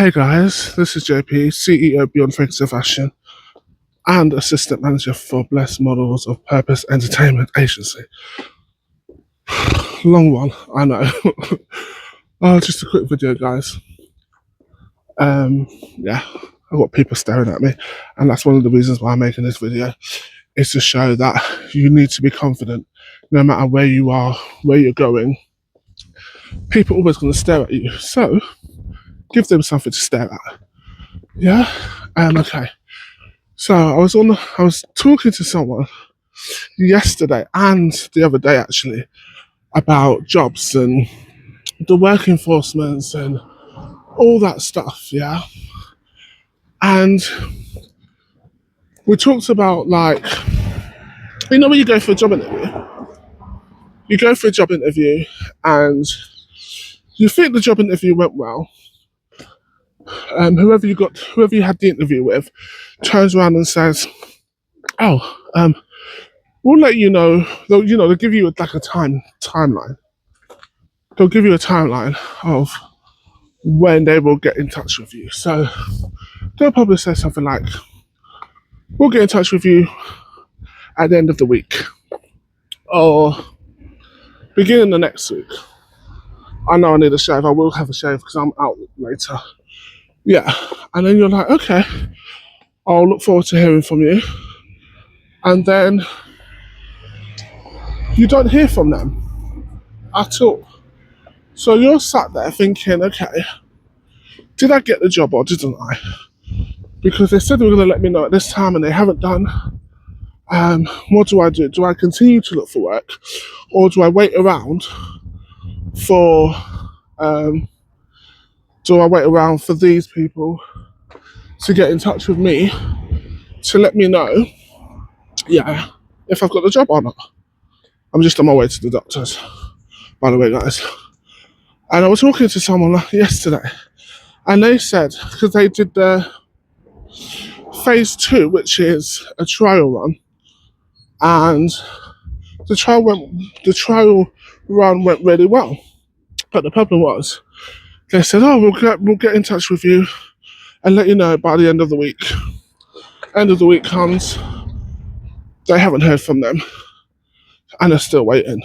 Hey guys, this is JP, CEO Beyond Frequency Fashion and Assistant Manager for Blessed Models of Purpose Entertainment Agency. Long one, I know. Just a quick video, guys. Yeah, I've got people staring at me, and that's one of the reasons why I'm making this video, is to show that you need to be confident no matter where you are, where you're going. People are always going to stare at you, so give them something to stare at. Yeah? Okay. So I was talking to someone yesterday and the other day actually about jobs and the work enforcements and all that stuff, yeah. And we talked about, like, when you go for a job interview, and you think the job interview went well. Whoever you had the interview with turns around and says, "Oh, we'll let you know." They'll give you like a timeline. They'll give you a timeline of when they will get in touch with you. So they'll probably say something like, "We'll get in touch with you at the end of the week or beginning of next week." I know I need a shave. I will have a shave because I'm out later. Yeah. And then you're like, okay, I'll look forward to hearing from you. And then you don't hear from them at all. So you're sat there thinking, okay, did I get the job or didn't I? Because they said they were going to let me know at this time and they haven't done. What do I do? Do I continue to look for work, or do I wait around for these people to get in touch with me to let me know, yeah, if I've got the job or not? I'm just on my way to the doctors, by the way, guys. And I was talking to someone yesterday, and they said, because they did the phase 2, which is a trial run, and the trial run went really well. But the problem was, they said, "Oh, we'll get in touch with you and let you know by the end of the week." End of the week comes, they haven't heard from them, and they're still waiting.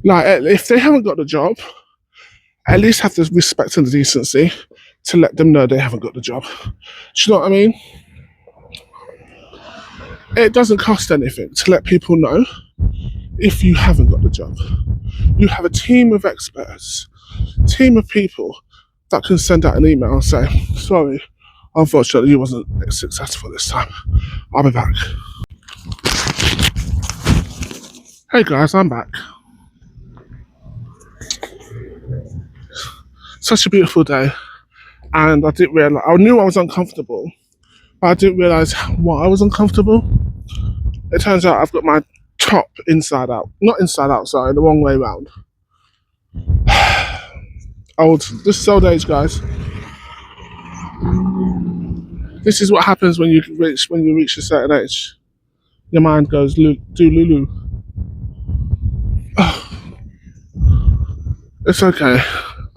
Like, if they haven't got the job, at least have the respect and the decency to let them know they haven't got the job. Do you know what I mean? It doesn't cost anything to let people know if you haven't got the job. You have a team of experts, team of people that can send out an email and say, "Sorry, unfortunately you wasn't successful this time. I'll be back." Hey guys, I'm back. Such a beautiful day, and I didn't realise, I knew I was uncomfortable, but I didn't realise why I was uncomfortable. It turns out I've got my top inside out. Not inside out, sorry, the wrong way around. This is old age, guys. This is what happens when you reach a certain age. Your mind goes do Lulu. It's okay.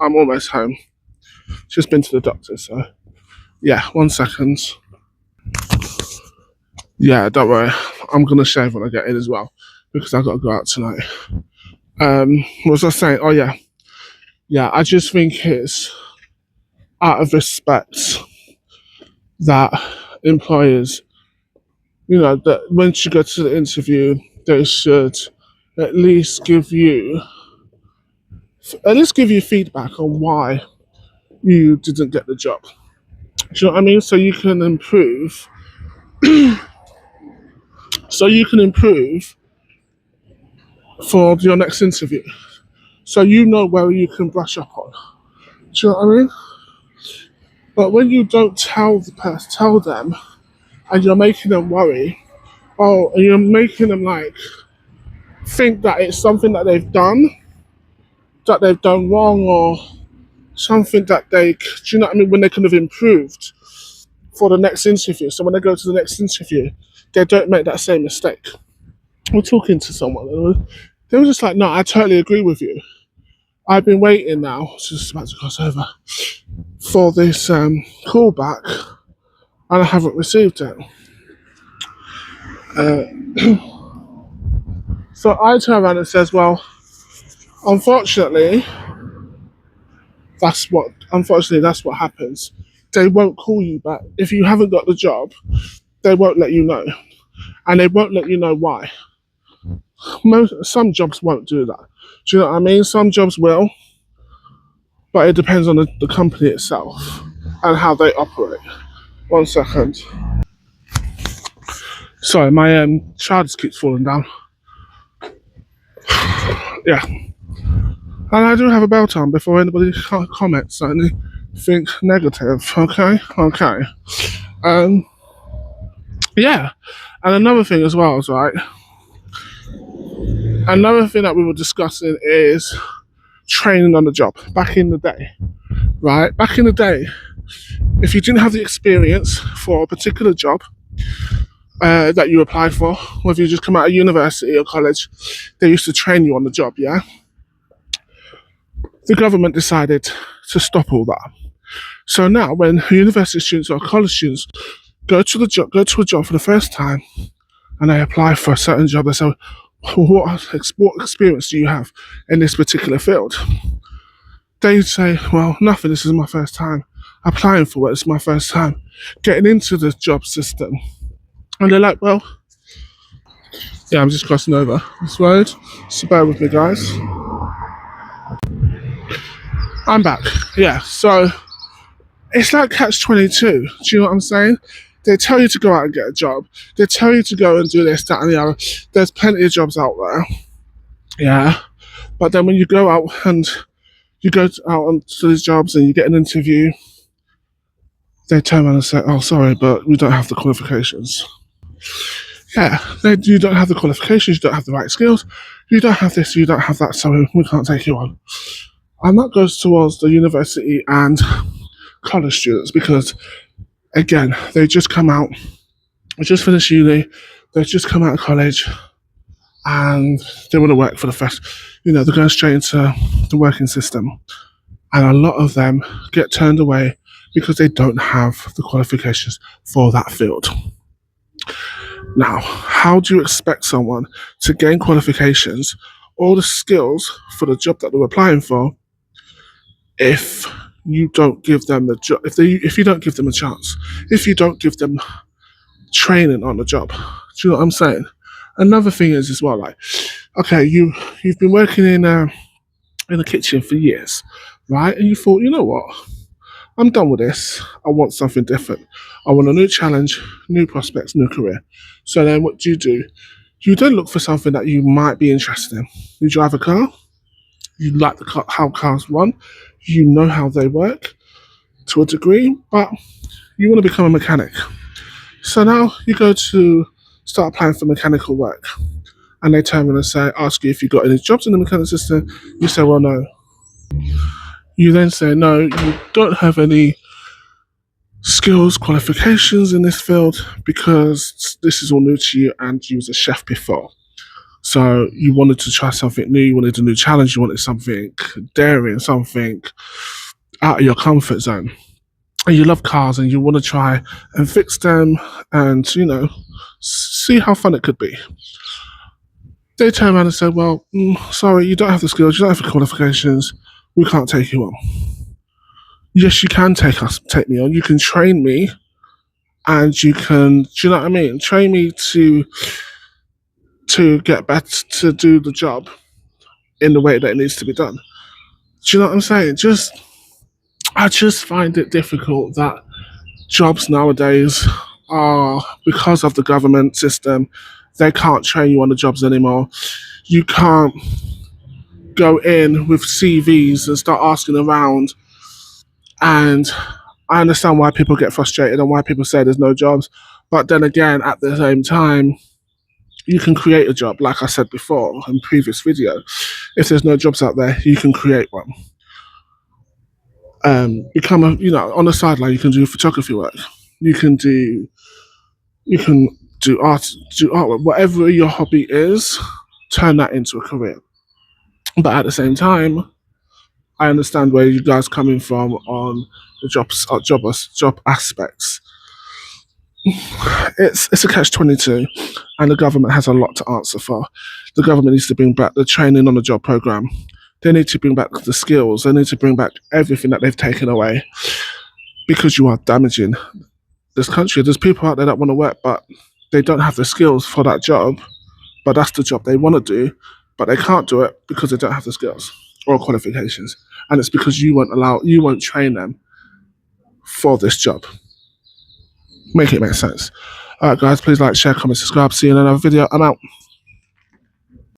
I'm almost home. Just been to the doctor, so yeah, 1 second. Yeah, don't worry. I'm gonna shave when I get in as well, because I've got to go out tonight. What was I saying? Oh yeah. Yeah, I just think it's out of respect that employers, that when you go to the interview, they should at least give you feedback on why you didn't get the job. Do you know what I mean? So you can improve. For your next interview. So you know where you can brush up on. Do you know what I mean? But when you don't tell them, and you're making them worry, and you're making them think that it's something that they've done wrong, or something that do you know what I mean, when they could have improved for the next interview. So when they go to the next interview, they don't make that same mistake. We're talking to someone, and they were just like, "No, I totally agree with you. I've been waiting now, just about to cross over, for this callback, and I haven't received it. So I turn around and says, well, unfortunately, that's what happens. They won't call you back. If you haven't got the job, they won't let you know. And they won't let you know why. Some jobs won't do that. Do you know what I mean? Some jobs will, but it depends on the company itself and how they operate. 1 second. Sorry, my child just keeps falling down. Yeah. And I do have a belt on before anybody comments anything negative. Okay? Okay. Um, yeah. And another thing as well is, right, another thing that we were discussing is training on the job. Back in the day, right? Back in the day, if you didn't have the experience for a particular job that you applied for, whether you just come out of university or college, they used to train you on the job, yeah? The government decided to stop all that. So now when university students or college students go to a job for the first time and they apply for a certain job, they say, what experience do you have in this particular field? They say, well, nothing, this is my first time applying for it, it's my first time getting into the job system. And they're like, well, yeah, I'm just crossing over this road, so bear with me, guys. I'm back. Yeah, so it's like catch-22. Do you know what I'm saying? They tell you to go out and get a job. They tell you to go and do this, that, and the other. There's plenty of jobs out there. Yeah. But then when you go out and you go out onto these jobs and you get an interview, they turn around and say, oh, sorry, but we don't have the qualifications. Yeah, you don't have the qualifications, you don't have the right skills, you don't have this, you don't have that, so we can't take you on. And that goes towards the university and college students because, again, they just come out, they just finished uni, they've just come out of college, and they want to work for the first, they're going straight into the working system. And a lot of them get turned away because they don't have the qualifications for that field. Now, how do you expect someone to gain qualifications or the skills for the job that they're applying for if you don't give them the job? If you don't give them a chance, if you don't give them training on the job, do you know what I'm saying? Another thing is as well, like, okay, you've been working in the kitchen for years, right? And you thought, you know what? I'm done with this. I want something different. I want a new challenge, new prospects, new career. So then what do? You then look for something that you might be interested in. You drive a car. You like how cars run. You know how they work to a degree, but you want to become a mechanic. So now you go to start applying for mechanical work. And they turn around and ask you if you've got any jobs in the mechanical system. You say, well, no. You then say, no, you don't have any skills, qualifications in this field because this is all new to you and you was a chef before. So you wanted to try something new, you wanted a new challenge, you wanted something daring, something out of your comfort zone. And you love cars and you want to try and fix them and, see how fun it could be. They turn around and say, well, sorry, you don't have the skills, you don't have the qualifications, we can't take you on. Yes, you can take me on. You can train me and you can, do you know what I mean? Train me to get better, to do the job in the way that it needs to be done. Do you know what I'm saying? I just find it difficult that jobs nowadays are, because of the government system, they can't train you on the jobs anymore. You can't go in with CVs and start asking around. And I understand why people get frustrated and why people say there's no jobs. But then again, at the same time, you can create a job. Like I said before in previous video, if there's no jobs out there, you can create one. Become on the sideline, you can do photography work. You can do artwork, whatever your hobby is, turn that into a career. But at the same time, I understand where you guys coming from on the job aspects. It's a catch-22, and the government has a lot to answer for. The government needs to bring back the training on the job program. They need to bring back the skills. They need to bring back everything that they've taken away, because you are damaging this country. There's people out there that want to work, but they don't have the skills for that job. But that's the job they want to do, but they can't do it because they don't have the skills or qualifications, and it's because you won't train them for this job. Make it make sense. All right, guys, please like, share, comment, subscribe. See you in another video. I'm out.